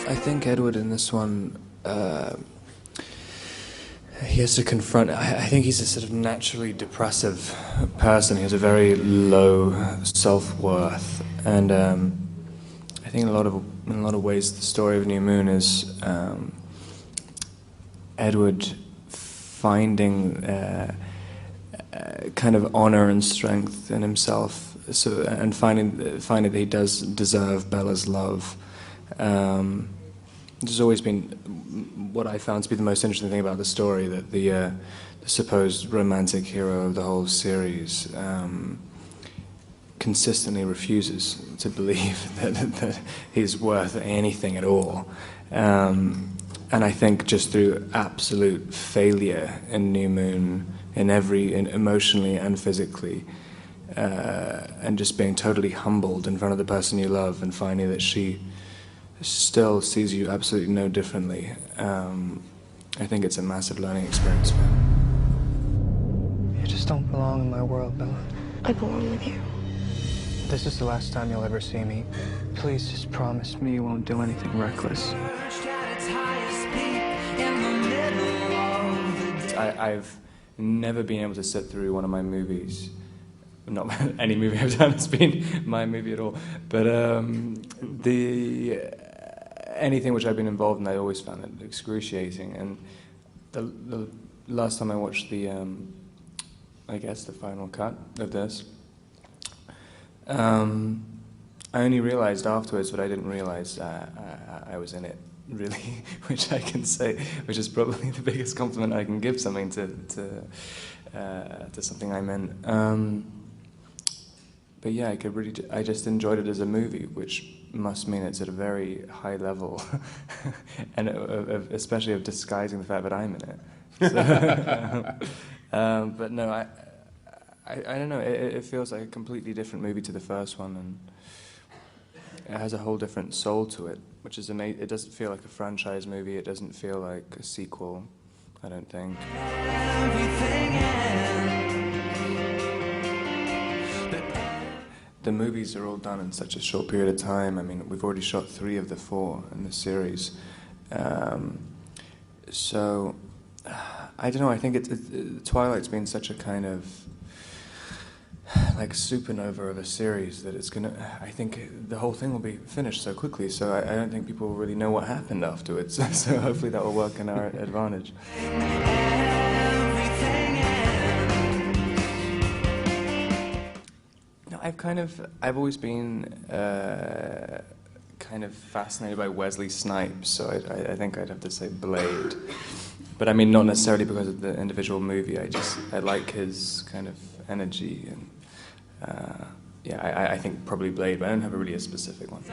I think Edward in this one, he has to confront. I think he's a sort of naturally depressive person. He has a very low self-worth, and I think in a lot of ways, the story of New Moon is Edward finding kind of honor and strength in himself, and finding that he does deserve Bella's love. This has always been what I found to be the most interesting thing about the story, that the supposed romantic hero of the whole series consistently refuses to believe that he's worth anything at all. And I think just through absolute failure in New Moon, emotionally and physically, and just being totally humbled in front of the person you love and finding that she still sees you absolutely no differently. I think it's a massive learning experience for him. You just don't belong in my world, Bella. I belong with you. This is the last time you'll ever see me. Please just promise me you won't do anything reckless. I've never been able to sit through one of my movies. Not any movie I've done has been my movie at all, but anything which I've been involved in, I always found it excruciating. And the last time I watched I guess the final cut of this, I only realized afterwards what I didn't realize I was in it, really, which I can say, which is probably the biggest compliment I can give something to something I'm in. But yeah, I just enjoyed it as a movie, which must mean it's at a very high level, and especially of disguising the fact that I'm in it. So, but no, I don't know. It feels like a completely different movie to the first one, and it has a whole different soul to it, which is amazing. It doesn't feel like a franchise movie. It doesn't feel like a sequel, I don't think. The movies are all done in such a short period of time. I mean, we've already shot 3 of the 4 in the series. So, I don't know, I think Twilight's been such a kind of like supernova of a series that I think the whole thing will be finished so quickly, so I don't think people will really know what happened afterwards. So hopefully that will work in our advantage. I've always been kind of fascinated by Wesley Snipes, so I think I'd have to say Blade. But I mean, not necessarily because of the individual movie. I like his kind of energy, and yeah, I think probably Blade, but I don't have really a specific one.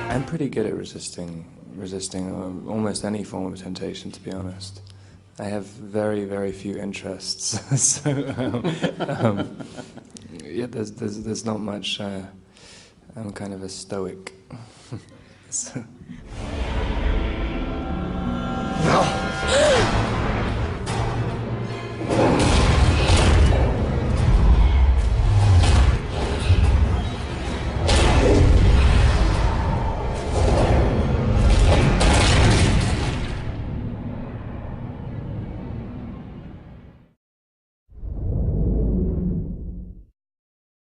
I'm pretty good at resisting almost any form of temptation, to be honest. I have very, very few interests, so yeah, there's not much. I'm kind of a stoic. So.